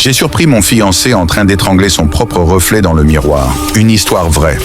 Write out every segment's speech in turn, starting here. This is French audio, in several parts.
J'ai surpris mon fiancé en train d'étrangler son propre reflet dans le miroir. Une histoire vraie.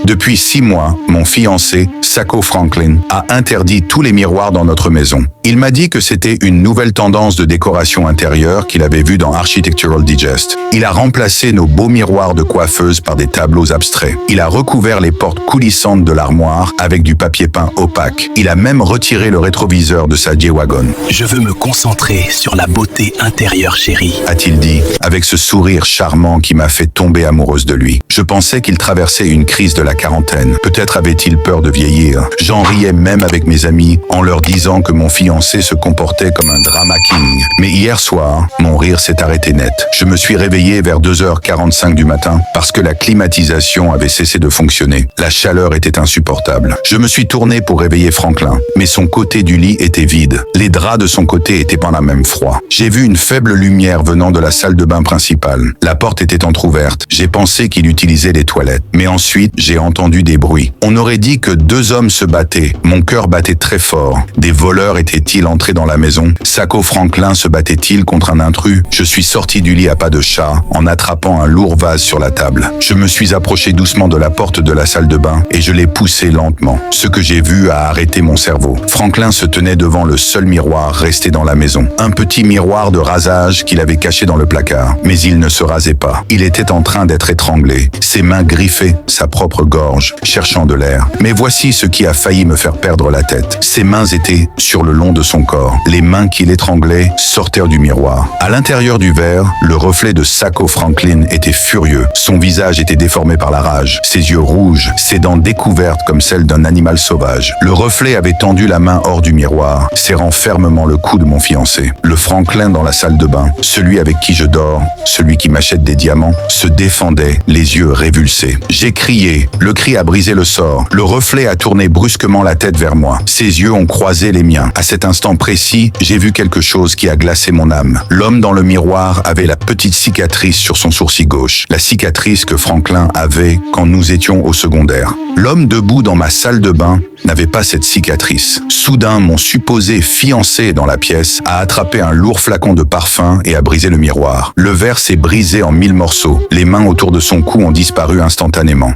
Depuis 6 mois, mon fiancé, Sako Franklin, a interdit tous les miroirs dans notre maison. Il m'a dit que c'était une nouvelle tendance de décoration intérieure qu'il avait vue dans Architectural Digest. Il a remplacé nos beaux miroirs de coiffeuse par des tableaux abstraits. Il a recouvert les portes coulissantes de l'armoire avec du papier peint opaque. Il a même retiré le rétroviseur de sa G-Wagon. Je veux me concentrer sur la beauté intérieure, chérie, a-t-il dit, avec ce sourire charmant qui m'a fait tomber amoureuse de lui. Je pensais qu'il traversait une crise de la quarantaine. Peut-être avait-il peur de vieillir. J'en riais même avec mes amis en leur disant que mon fiancé se comportait comme un drama king. Mais hier soir, mon rire s'est arrêté net. Je me suis réveillé vers 2h45 du matin parce que la climatisation avait cessé de fonctionner. La chaleur était insupportable. Je me suis tourné pour réveiller Franklin, mais son côté du lit était vide. Les draps de son côté étaient pas la même froid. J'ai vu une faible lumière venant de la salle de bain principale. La porte était entrouverte. J'ai pensé qu'il utilisait les toilettes. Mais ensuite, j'ai entendu des bruits. On aurait dit que 2 hommes se battaient. Mon cœur battait très fort. Des voleurs étaient-ils entrés dans la maison? Sako Franklin se battait-il contre un intrus? Je suis sorti du lit à pas de chat en attrapant un lourd vase sur la table. Je me suis approché doucement de la porte de la salle de bain et je l'ai poussé lentement. Ce que j'ai vu a arrêté mon cerveau. Franklin se tenait devant le seul miroir resté dans la maison. Un petit miroir de rasage qu'il avait caché dans le placard. Mais il ne se rasait pas. Il était en train d'être étranglé. Ses mains griffaient sa propre gorge, cherchant de l'air. Mais voici ce qui a failli me faire perdre la tête. Ses mains étaient sur le long de son corps. Les mains qui l'étranglaient sortirent du miroir. À l'intérieur du verre, le reflet de Sako Franklin était furieux. Son visage était déformé par la rage. Ses yeux rouges, ses dents découvertes comme celles d'un animal sauvage. Le reflet avait tendu la main hors du miroir, serrant fermement le cou de mon fiancé. Le Franklin dans la salle de bain, celui avec qui je dors, celui qui m'achète des diamants, se défendait, les yeux révulsés. J'ai crié. Le cri a brisé le sort. Le reflet a tourné brusquement la tête vers moi. Ses yeux ont croisé les miens. À cet instant précis, j'ai vu quelque chose qui a glacé mon âme. L'homme dans le miroir avait la petite cicatrice sur son sourcil gauche. La cicatrice que Franklin avait quand nous étions au secondaire. L'homme debout dans ma salle de bain n'avait pas cette cicatrice. Soudain, mon supposé fiancé dans la pièce a attrapé un lourd flacon de parfum et a brisé le miroir. Le verre s'est brisé en 1000 morceaux. Les mains autour de son cou ont disparu instantanément.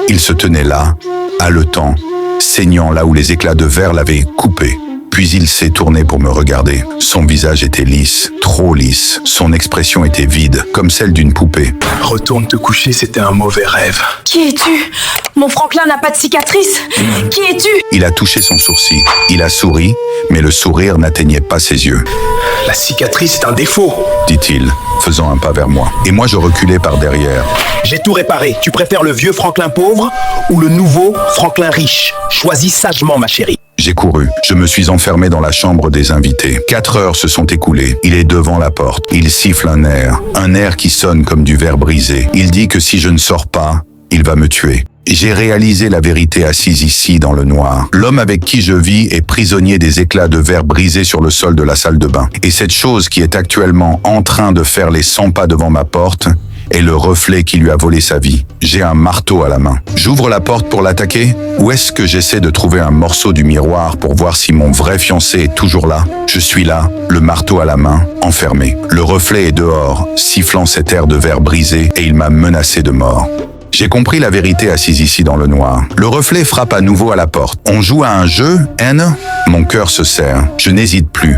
Il se tenait là, haletant, saignant là où les éclats de verre l'avaient coupé. Puis il s'est tourné pour me regarder. Son visage était lisse, trop lisse. Son expression était vide, comme celle d'une poupée. Retourne te coucher, c'était un mauvais rêve. Qui es-tu? Mon Franklin n'a pas de cicatrice. Qui es-tu? Il a touché son sourcil. Il a souri, mais le sourire n'atteignait pas ses yeux. La cicatrice est un défaut, dit-il, faisant un pas vers moi. Et moi je reculais par derrière. J'ai tout réparé. Tu préfères le vieux Franklin pauvre ou le nouveau Franklin riche? Choisis sagement, ma chérie. J'ai couru. Je me suis enfermé dans la chambre des invités. 4 heures se sont écoulées. Il est devant la porte. Il siffle un air qui sonne comme du verre brisé. Il dit que si je ne sors pas, il va me tuer. J'ai réalisé la vérité assise ici dans le noir. L'homme avec qui je vis est prisonnier des éclats de verre brisés sur le sol de la salle de bain. Et cette chose qui est actuellement en train de faire les 100 pas devant ma porte est le reflet qui lui a volé sa vie. J'ai un marteau à la main. J'ouvre la porte pour l'attaquer ou est-ce que j'essaie de trouver un morceau du miroir pour voir si mon vrai fiancé est toujours là? Je suis là, le marteau à la main, enfermé. Le reflet est dehors, sifflant cet air de verre brisé et il m'a menacé de mort. J'ai compris la vérité assise ici dans le noir. Le reflet frappe à nouveau à la porte. On joue à un jeu, Anne? Mon cœur se serre. Je n'hésite plus.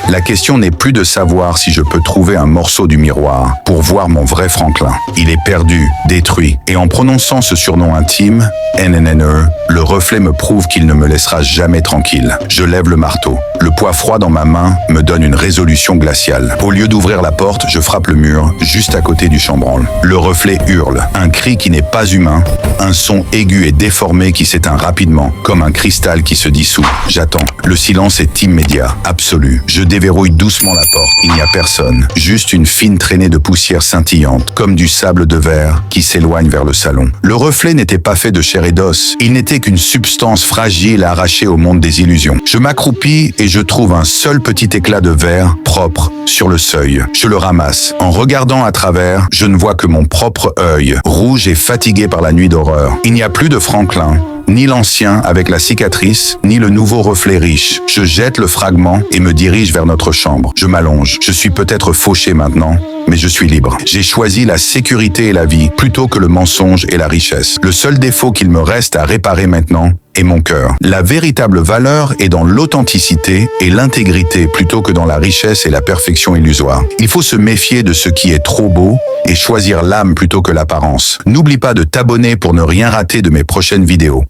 La question n'est plus de savoir si je peux trouver un morceau du miroir pour voir mon vrai Franklin. Il est perdu, détruit. Et en prononçant ce surnom intime, NNNE, le reflet me prouve qu'il ne me laissera jamais tranquille. Je lève le marteau. Le poids froid dans ma main me donne une résolution glaciale. Au lieu d'ouvrir la porte, je frappe le mur, juste à côté du chambranle. Le reflet hurle. Un cri qui n'est pas humain. Un son aigu et déformé qui s'éteint rapidement, comme un cristal qui se dissout. J'attends. Le silence est immédiat, absolu. Je déverrouille doucement la porte. Il n'y a personne. Juste une fine traînée de poussière scintillante, comme du sable de verre qui s'éloigne vers le salon. Le reflet n'était pas fait de chair et d'os. Il n'était qu'une substance fragile arrachée au monde des illusions. Je m'accroupis et je trouve un seul petit éclat de verre propre sur le seuil. Je le ramasse. En regardant à travers, je ne vois que mon propre œil, rouge et fatigué par la nuit d'horreur. Il n'y a plus de Franklin. Ni l'ancien avec la cicatrice, ni le nouveau reflet riche. Je jette le fragment et me dirige vers notre chambre. Je m'allonge. Je suis peut-être fauché maintenant, mais je suis libre. J'ai choisi la sécurité et la vie plutôt que le mensonge et la richesse. Le seul défaut qu'il me reste à réparer maintenant est mon cœur. La véritable valeur est dans l'authenticité et l'intégrité plutôt que dans la richesse et la perfection illusoire. Il faut se méfier de ce qui est trop beau et choisir l'âme plutôt que l'apparence. N'oublie pas de t'abonner pour ne rien rater de mes prochaines vidéos.